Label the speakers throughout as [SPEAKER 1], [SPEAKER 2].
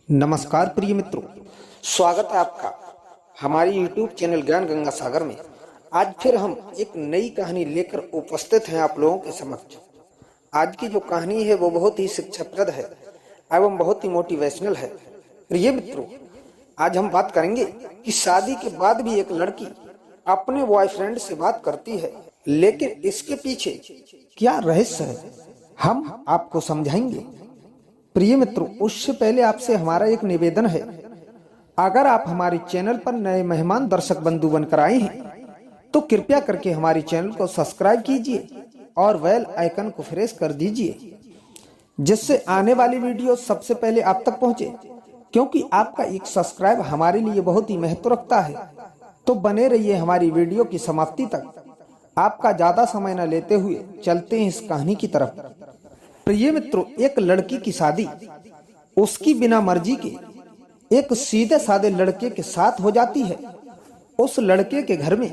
[SPEAKER 1] नमस्कार प्रिय मित्रों, स्वागत है आपका हमारी YouTube चैनल ज्ञान गंगा सागर में। आज फिर हम एक नई कहानी लेकर उपस्थित हैं आप लोगों के समक्ष। आज की जो कहानी है वो बहुत ही शिक्षाप्रद है एवं बहुत ही मोटिवेशनल है। प्रिय मित्रों, आज हम बात करेंगे कि शादी के बाद भी एक लड़की अपने बॉयफ्रेंड से बात करती है, लेकिन इसके पीछे क्या रहस्य है हम आपको समझाएंगे। प्रिय मित्रों, उससे पहले आपसे हमारा एक निवेदन है। अगर आप हमारे चैनल पर नए मेहमान दर्शक बंधु बनकर आए हैं तो कृपया करके हमारे चैनल को सब्सक्राइब कीजिए और बेल आइकन को प्रेस कर दीजिए, जिससे आने वाली वीडियो सबसे पहले आप तक पहुंचे। क्योंकि आपका एक सब्सक्राइब हमारे लिए बहुत ही महत्व रखता है। तो बने रहिए हमारी वीडियो की समाप्ति तक। आपका ज्यादा समय न लेते हुए चलते हैं इस कहानी की तरफ। प्रिय मित्रों, एक लड़की की शादी उसकी बिना मर्जी के एक सीधे साधे लड़के के साथ हो जाती है। उस लड़के के घर में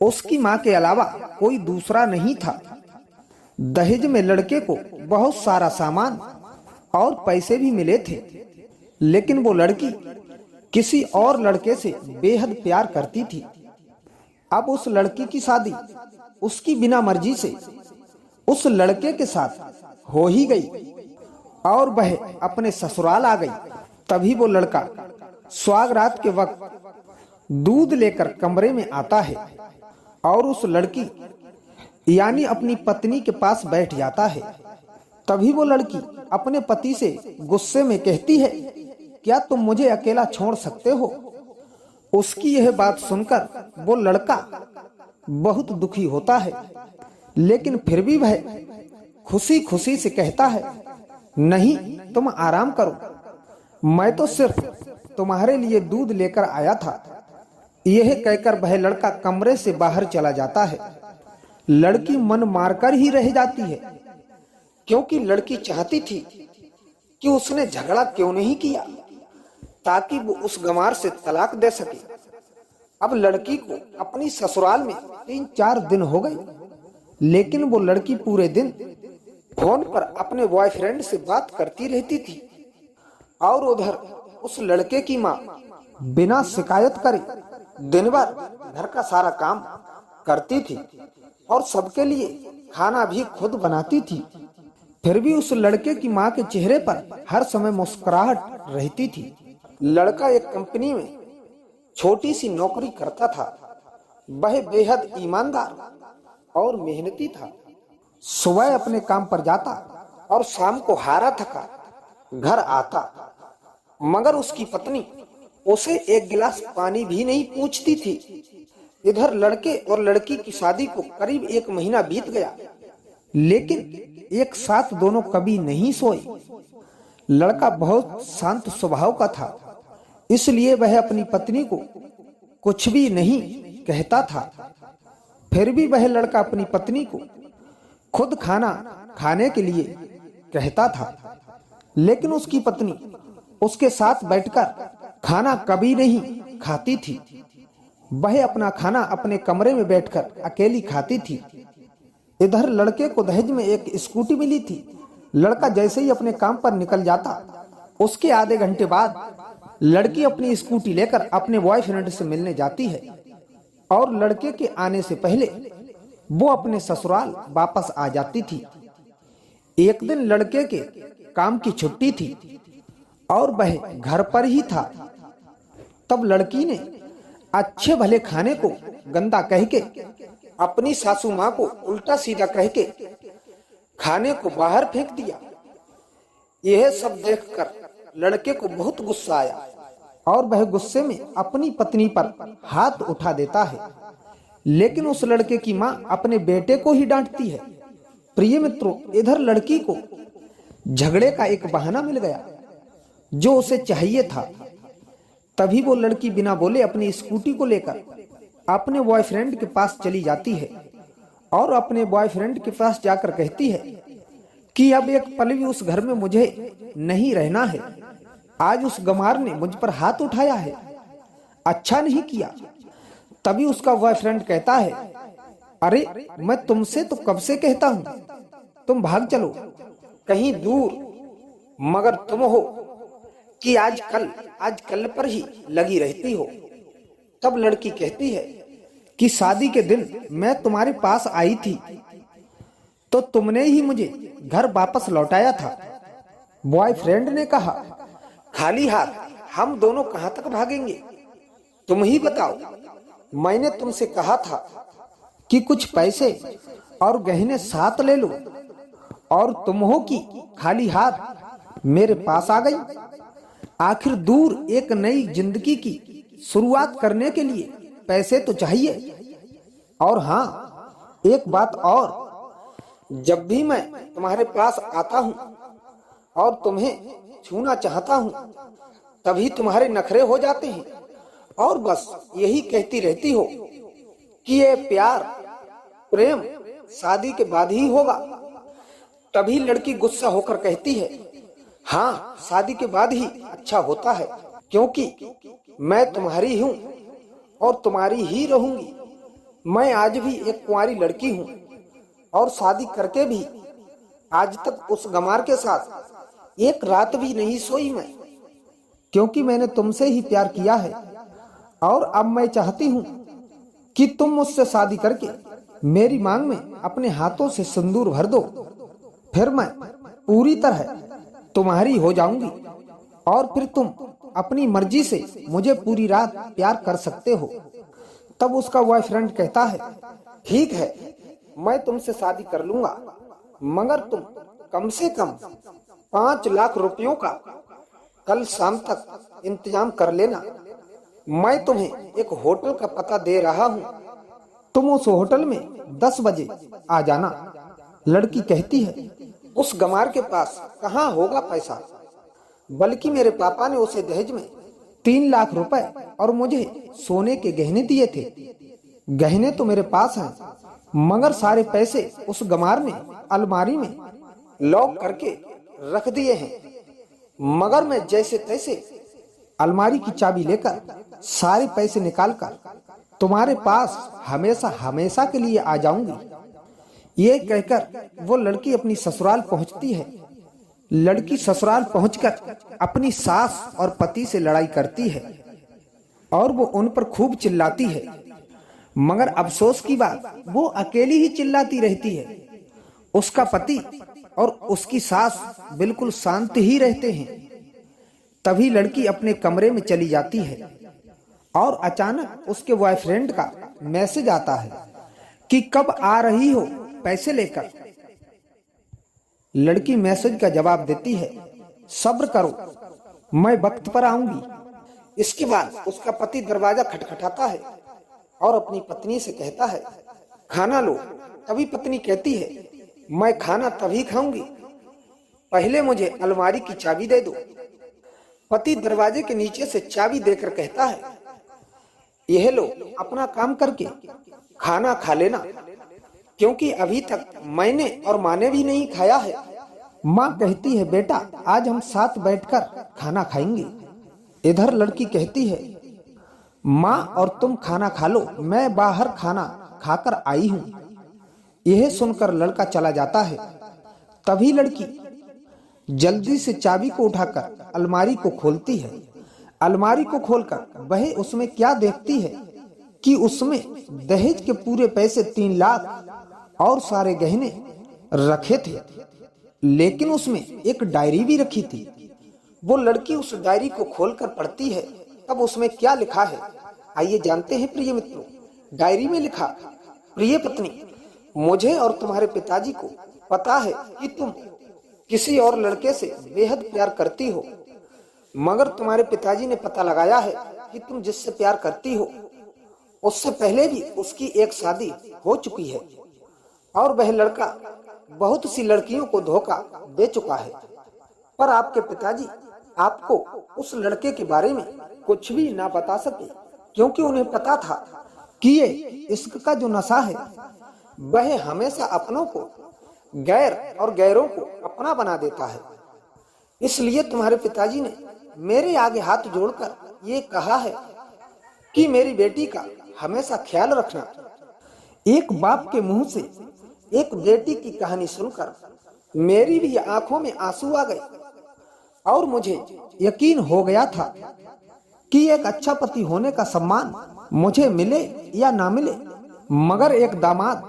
[SPEAKER 1] उसकी मां के अलावा कोई दूसरा नहीं था। दहेज में लड़के को बहुत सारा सामान और पैसे भी मिले थे, लेकिन वो लड़की किसी और लड़के से बेहद प्यार करती थी। अब उस लड़की की शादी उसकी बिना मर्जी से उस लड़के के साथ हो ही गई और वह अपने ससुराल आ गई। तभी वो लड़का सुहागरात के वक्त दूध लेकर कमरे में आता है और उस लड़की यानी अपनी पत्नी के पास बैठ जाता है। तभी वो लड़की अपने पति से गुस्से में कहती है, क्या तुम मुझे अकेला छोड़ सकते हो? उसकी यह बात सुनकर वो लड़का बहुत दुखी होता है, लेकिन फिर भी वह खुशी खुशी से कहता है, नहीं, तुम आराम करो, मैं तो सिर्फ तुम्हारे लिए दूध लेकर आया था। यह कहकर वह लड़का कमरे से बाहर चला जाता है। लड़की मन मारकर ही रह जाती है, क्योंकि लड़की चाहती थी कि उसने झगड़ा क्यों नहीं किया ताकि वो उस गंवार से तलाक दे सके। अब लड़की को अपनी ससुराल में 3-4 दिन हो गए, लेकिन वो लड़की पूरे दिन फोन पर अपने बॉयफ्रेंड से बात करती रहती थी और उधर उस लड़के की माँ बिना शिकायत करे दिन भर घर का सारा काम करती थी और सबके लिए खाना भी खुद बनाती थी। फिर भी उस लड़के की माँ के चेहरे पर हर समय मुस्कुराहट रहती थी। लड़का एक कंपनी में छोटी सी नौकरी करता था। वह बेहद ईमानदार और मेहनती था। सुबह अपने काम पर जाता और शाम को हारा थका घर आता, मगर उसकी पत्नी उसे एक गिलास पानी भी नहीं पूछती थी। इधर लड़के और लड़की की शादी को करीब 1 महीना बीत गया, लेकिन एक साथ दोनों कभी नहीं सोए। लड़का बहुत शांत स्वभाव का था, इसलिए वह अपनी पत्नी को कुछ भी नहीं कहता था। फिर भी वह लड़का अपनी पत्नी को खुद खाना खाने के लिए कहता था, लेकिन उसकी पत्नी उसके साथ बैठकर खाना कभी नहीं खाती थी। वह अपना खाना अपने कमरे में बैठकर अकेली खाती थी। इधर लड़के को दहेज में एक स्कूटी मिली थी। लड़का जैसे ही अपने काम पर निकल जाता, उसके आधे घंटे बाद लड़की अपनी स्कूटी लेकर अपने बॉयफ्रेंड से मिलने जाती है और लड़के के आने से पहले वो अपने ससुराल वापस आ जाती थी। एक दिन लड़के के काम की छुट्टी थी और वह घर पर ही था। तब लड़की ने अच्छे भले खाने को गंदा कह के अपनी सासू माँ को उल्टा सीधा कह के खाने को बाहर फेंक दिया। यह सब देखकर लड़के को बहुत गुस्सा आया और वह गुस्से में अपनी पत्नी पर हाथ उठा देता है, लेकिन उस लड़के की माँ अपने बेटे को ही डांटती है। प्रिय मित्रों, इधर लड़की को झगड़े का एक बहाना मिल गया जो उसे चाहिए था। तभी वो लड़की बिना बोले अपनी स्कूटी को लेकर अपने बॉयफ्रेंड के पास चली जाती है और अपने बॉयफ्रेंड के पास जाकर कहती है कि अब एक पल भी उस घर में मुझे नहीं रहना है। आज उस गंवार ने मुझ पर हाथ उठाया है, अच्छा नहीं किया। तभी उसका बॉयफ्रेंड कहता है, अरे मैं तुमसे तो कब से कहता हूँ, तुम भाग चलो कहीं दूर, मगर तुम हो कि आज कल पर ही लगी रहती हो। तब लड़की कहती है कि शादी के दिन मैं तुम्हारे पास आई थी तो तुमने ही मुझे घर वापस लौटाया था। बॉयफ्रेंड ने कहा, खाली हाथ हम दोनों कहां तक भागेंगे, तुम ही बताओ। मैंने तुमसे कहा था कि कुछ पैसे और गहने साथ ले लो, और तुम हो कि खाली हाथ मेरे पास आ गई। आखिर दूर एक नई जिंदगी की शुरुआत करने के लिए पैसे तो चाहिए। और हाँ, एक बात और, जब भी मैं तुम्हारे पास आता हूँ और तुम्हें छूना चाहता हूँ, तभी तुम्हारे नखरे हो जाते हैं और बस यही कहती रहती हो कि ये प्यार प्रेम शादी के बाद ही होगा। तभी लड़की गुस्सा होकर कहती है, हाँ, शादी के बाद ही अच्छा होता है, क्योंकि मैं तुम्हारी हूँ और तुम्हारी ही रहूंगी। मैं आज भी एक कुंवारी लड़की हूँ और शादी करके भी आज तक उस गमार के साथ एक रात भी नहीं सोई मैं, क्योंकि मैंने तुमसे ही प्यार किया है। और अब मैं चाहती हूँ कि तुम मुझसे शादी करके मेरी मांग में अपने हाथों से सिंदूर भर दो, फिर मैं पूरी तरह तुम्हारी हो जाऊंगी और फिर तुम अपनी मर्जी से मुझे पूरी रात प्यार कर सकते हो। तब उसका बॉयफ्रेंड कहता है, ठीक है, मैं तुमसे शादी कर लूंगा, मगर तुम कम से कम 5 लाख रुपयों का कल शाम तक इंतजाम कर लेना। मैं तुम्हें एक होटल का पता दे रहा हूँ, तुम उस होटल में 10 बजे आ जाना। लड़की कहती है, उस गमार के पास कहाँ होगा पैसा, बल्कि मेरे पापा ने उसे दहेज में 3 लाख रुपए और मुझे सोने के गहने दिए थे। गहने तो मेरे पास हैं, मगर सारे पैसे उस गमार ने अलमारी में लॉक करके रख दिए हैं। मगर मैं जैसे तैसे अलमारी की चाबी लेकर सारे पैसे निकालकर तुम्हारे पास हमेशा हमेशा के लिए आ जाऊंगी। ये कहकर वो लड़की अपनी ससुराल पहुंचती है। लड़की ससुराल पहुंचकर अपनी सास और पति से लड़ाई करती है और वो उन पर खूब चिल्लाती है, मगर अफसोस की बात, वो अकेली ही चिल्लाती रहती है। उसका पति और उसकी सास बिल्कुल शांत ही रहते हैं। तभी लड़की अपने कमरे में चली जाती है और अचानक उसके बॉयफ्रेंड का मैसेज आता है कि कब आ रही हो पैसे लेकर। लड़की मैसेज का जवाब देती है, सब्र करो, मैं वक्त पर आऊंगी। इसके बाद उसका पति दरवाजा खटखटाता है और अपनी पत्नी से कहता है, खाना लो। तभी पत्नी कहती है, मैं खाना तभी खाऊंगी, पहले मुझे अलमारी की चाबी दे दो। पति दरवाजे के नीचे से चाबी देकर कहता है, यह लो, अपना काम करके खाना खा लेना, क्योंकि अभी तक मैंने और माँ ने भी नहीं खाया है। माँ कहती है, बेटा आज हम साथ बैठकर खाना खाएंगे। इधर लड़की कहती है, माँ और तुम खाना खा लो, मैं बाहर खाना खाकर आई हूँ। यह सुनकर लड़का चला जाता है। तभी लड़की जल्दी से चाबी को उठाकर अलमारी को खोलती है। अलमारी को खोलकर वह उसमें क्या देखती है कि उसमें दहेज के पूरे पैसे 3 लाख और सारे गहने रखे थे, लेकिन उसमें एक डायरी भी रखी थी। वो लड़की उस डायरी को खोलकर पढ़ती है। तब उसमें क्या लिखा है, आइए जानते हैं प्रिय मित्रों। डायरी में लिखा, प्रिय पत्नी, मुझे और तुम्हारे पिताजी को पता है कि तुम किसी और लड़के से बेहद प्यार करती हो, मगर तुम्हारे पिताजी ने पता लगाया है कि तुम जिससे प्यार करती हो उससे पहले भी उसकी एक शादी हो चुकी है और वह लड़का बहुत सी लड़कियों को धोखा दे चुका है। पर आपके पिताजी आपको उस लड़के के बारे में कुछ भी ना बता सके, क्योंकि उन्हें पता था कि ये इश्क का जो नशा है वह हमेशा अपनों को गैर और गैरों को अपना बना देता है। इसलिए तुम्हारे पिताजी ने मेरे आगे हाथ जोड़कर ये कहा है कि मेरी बेटी का हमेशा ख्याल रखना। एक बाप के मुंह से एक बेटी की कहानी सुनकर मेरी भी आंखों में आंसू आ गए। और मुझे यकीन हो गया था कि एक अच्छा पति होने का सम्मान मुझे मिले या ना मिले, मगर एक दामाद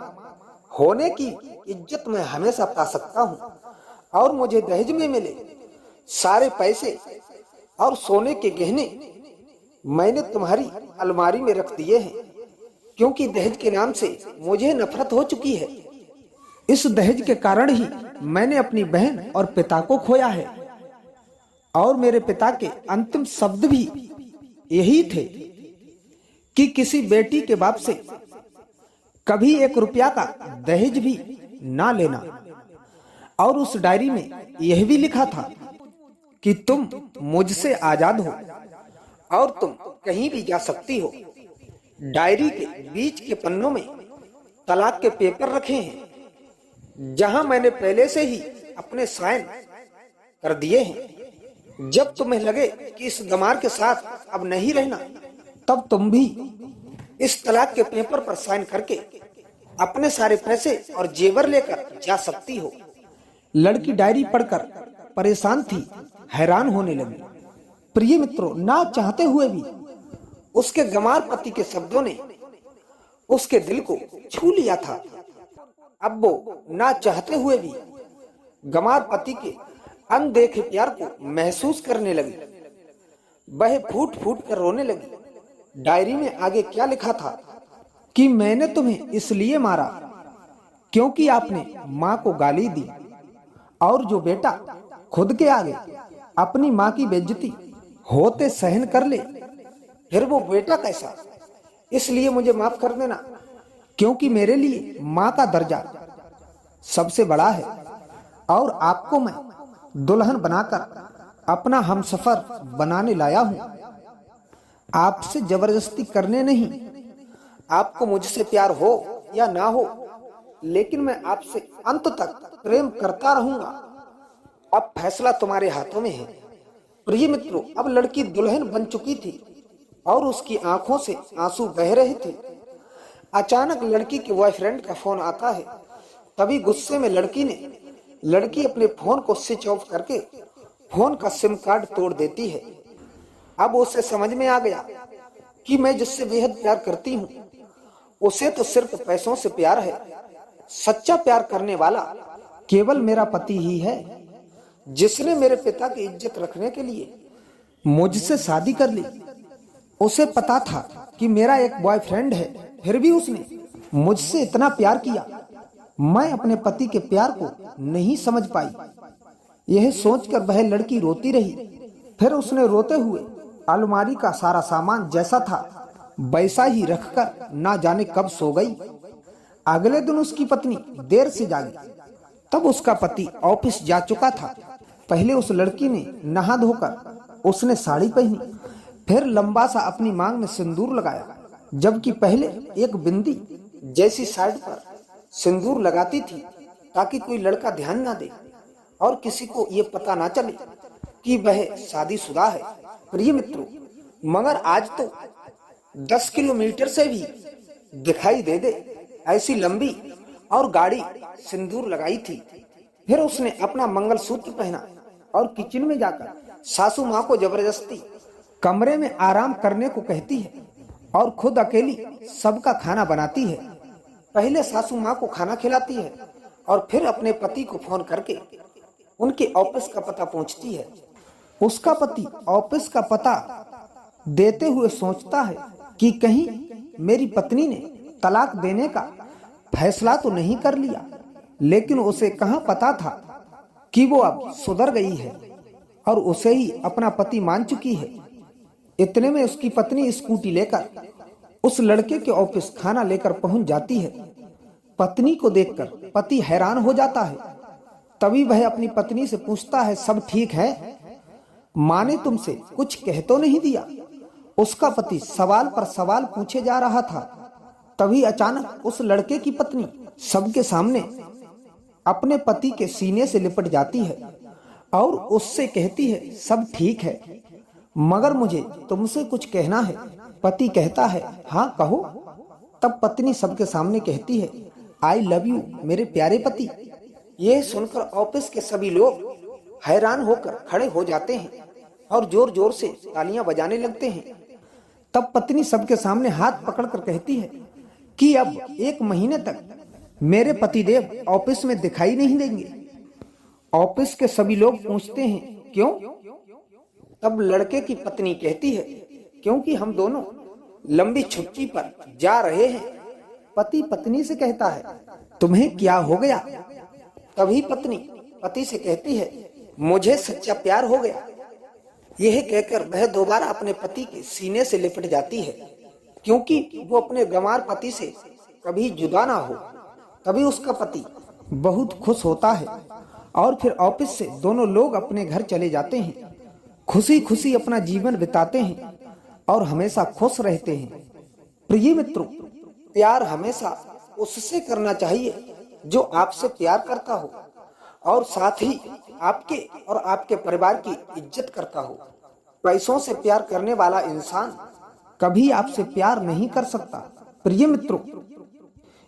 [SPEAKER 1] होने की इज्जत मैं हमेशा पा सकता हूँ। और मुझे दहेज में मिले सारे पैसे और सोने के गहने मैंने तुम्हारी अलमारी में रख दिए हैं, क्योंकि दहेज के नाम से मुझे नफरत हो चुकी है। इस दहेज के कारण ही मैंने अपनी बहन और पिता को खोया है, और मेरे पिता के अंतिम शब्द भी यही थे कि किसी बेटी के बाप से कभी 1 रुपया का दहेज भी ना लेना। और उस डायरी में यह भी लिखा था कि तुम मुझसे आजाद हो और तुम कहीं भी जा सकती हो। डायरी के बीच के पन्नों में तलाक के पेपर रखे हैं, जहां मैंने पहले से ही अपने साइन कर दिए हैं। जब तुम्हें लगे कि इस गमार के साथ अब नहीं रहना, तब तुम भी इस तलाक के पेपर पर साइन करके अपने सारे पैसे और जेवर लेकर जा सकती हो। लड़की डायरी पढ़कर परेशान थी, हैरान होने लगी। प्रिय मित्रों, ना चाहते हुए भी उसके गमार पति के शब्दों ने उसके दिल को छू लिया था। अब वो ना चाहते हुए भी गमार पति के अनदेखे प्यार को महसूस करने लगी। वह फूट फूट कर रोने लगी। डायरी में आगे क्या लिखा था कि मैंने तुम्हें इसलिए मारा क्योंकि आपने माँ को गाली दी, और जो बेटा खुद के आगे अपनी माँ की बेइज्जती होते सहन कर ले, फिर वो बेटा कैसा। इसलिए मुझे माफ कर देना, क्योंकि मेरे लिए माँ का दर्जा सबसे बड़ा है, और आपको मैं दुल्हन बनाकर अपना हमसफर बनाने लाया हूँ। आपसे जबरदस्ती करने नहीं। आपको मुझसे प्यार हो या ना हो, लेकिन मैं आपसे अंत तक प्रेम करता रहूंगा। अब फैसला तुम्हारे हाथों में है। प्रिय मित्रों, अब लड़की दुल्हन बन चुकी थी और उसकी आंखों से आंसू बह रहे थे। अचानक लड़की के बॉयफ्रेंड का फोन आता है। तभी गुस्से में लड़की अपने फोन को स्विच ऑफ करके फोन का सिम कार्ड तोड़ देती है। अब उसे समझ में आ गया कि मैं जिससे बेहद प्यार करती हूँ, उसे तो सिर्फ पैसों से प्यार है। सच्चा प्यार करने वाला केवल मेरा पति ही है, जिसने मेरे पिता की इज्जत रखने के लिए मुझसे शादी कर ली। उसे पता था कि मेरा एक बॉयफ्रेंड है, फिर भी उसने मुझसे इतना प्यार किया। मैं अपने पति के प्यार को नहीं समझ पाई। यह सोचकर वह लड़की रोती रही। फिर उसने रोते हुए अलमारी का सारा सामान जैसा था वैसा ही रखकर ना जाने कब सो गई। अगले दिन उसकी पत्नी देर से जागी। तब उसका पति ऑफिस जा चुका था। पहले उस लड़की ने नहा धोकर उसने साड़ी पहनी, फिर लंबा सा अपनी मांग में सिंदूर लगाया, जबकि पहले एक बिंदी जैसी साइड पर सिंदूर लगाती थी ताकि कोई लड़का ध्यान ना दे और किसी को ये पता ना चले कि वह शादीशुदा है। प्रिय मित्रों, मगर आज तो 10 किलोमीटर से भी दिखाई दे दे ऐसी लंबी और गाढ़ी सिंदूर लगाई थी। फिर उसने अपना मंगलसूत्र पहना और किचन में जाकर सासू माँ को जबरदस्ती कमरे में आराम करने को कहती है और खुद अकेली सबका खाना बनाती है। पहले सासू माँ को खाना खिलाती है और फिर अपने पति को फोन करके उनके ऑफिस का पता पूछती है। उसका पति ऑफिस का पता देते हुए सोचता है कि कहीं मेरी पत्नी ने तलाक देने का फैसला तो नहीं कर लिया, लेकिन उसे कहाँ पता था कि वो अब सुधर गई है और उसे ही अपना पति मान चुकी है। इतने में उसकी पत्नी स्कूटी लेकर उस लड़के के ऑफिस खाना लेकर पहुंच जाती है। पत्नी को देखकर पति हैरान हो जाता है। तभी वह अपनी पत्नी से पूछता है, सब ठीक है? माँ ने तुमसे कुछ कह तो नहीं दिया? उसका पति सवाल पर सवाल पूछे जा रहा था। तभी अचानक उस लड़के की पत्नी सबके सामने अपने पति के सीने से लिपट जाती है और उससे कहती है, सब ठीक है, मगर मुझे तुमसे कुछ कहना है। पति कहता है, हाँ कहो। तब पत्नी सबके सामने कहती है, आई लव यू मेरे प्यारे पति। यह सुनकर ऑफिस के सभी लोग हैरान होकर खड़े हो जाते हैं और जोर जोर से तालियां बजाने लगते हैं। तब पत्नी सबके सामने हाथ पकड़कर कहती है कि अब 1 महीने तक मेरे पतिदेव ऑफिस में दिखाई नहीं देंगे। ऑफिस के सभी लोग पूछते हैं क्यों? तब लड़के की पत्नी कहती है क्योंकि हम दोनों लंबी छुट्टी पर जा रहे हैं। पति पत्नी से कहता है तुम्हें क्या हो गया? तभी पत्नी पति से कहती है मुझे सच्चा प्यार हो गया। यह कहकर वह दोबारा अपने पति के सीने से लिपट जाती है क्योंकि वो अपने गंवार पति से कभी जुदा ना हो। तभी उसका पति बहुत खुश होता है और फिर ऑफिस से दोनों लोग अपने घर चले जाते हैं। खुशी खुशी अपना जीवन बिताते हैं और हमेशा खुश रहते हैं। प्रिय मित्रों, प्यार हमेशा उससे करना चाहिए जो आपसे प्यार करता हो और साथ ही आपके और आपके परिवार की इज्जत करता हो। पैसों से प्यार करने वाला इंसान कभी आपसे प्यार नहीं कर सकता। प्रिय मित्रों,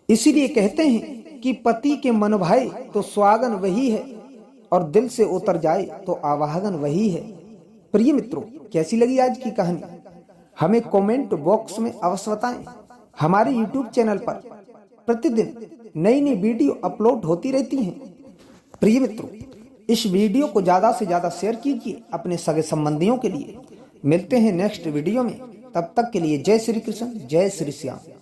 [SPEAKER 1] इसीलिए कहते हैं कि पति के मन भाए तो सुहागन वही है और दिल से उतर जाए तो आवाहगन वही है। प्रिय मित्रों, कैसी लगी आज की कहानी हमें कमेंट बॉक्स में अवश्य बताएं। हमारे YouTube चैनल पर प्रतिदिन नई नई वीडियो अपलोड होती रहती हैं। प्रिय मित्रों, इस वीडियो को ज्यादा से ज्यादा शेयर कीजिए अपने सगे संबंधियों के लिए। मिलते हैं नेक्स्ट वीडियो में, तब तक के लिए जय श्री कृष्ण, जय श्री श्याम।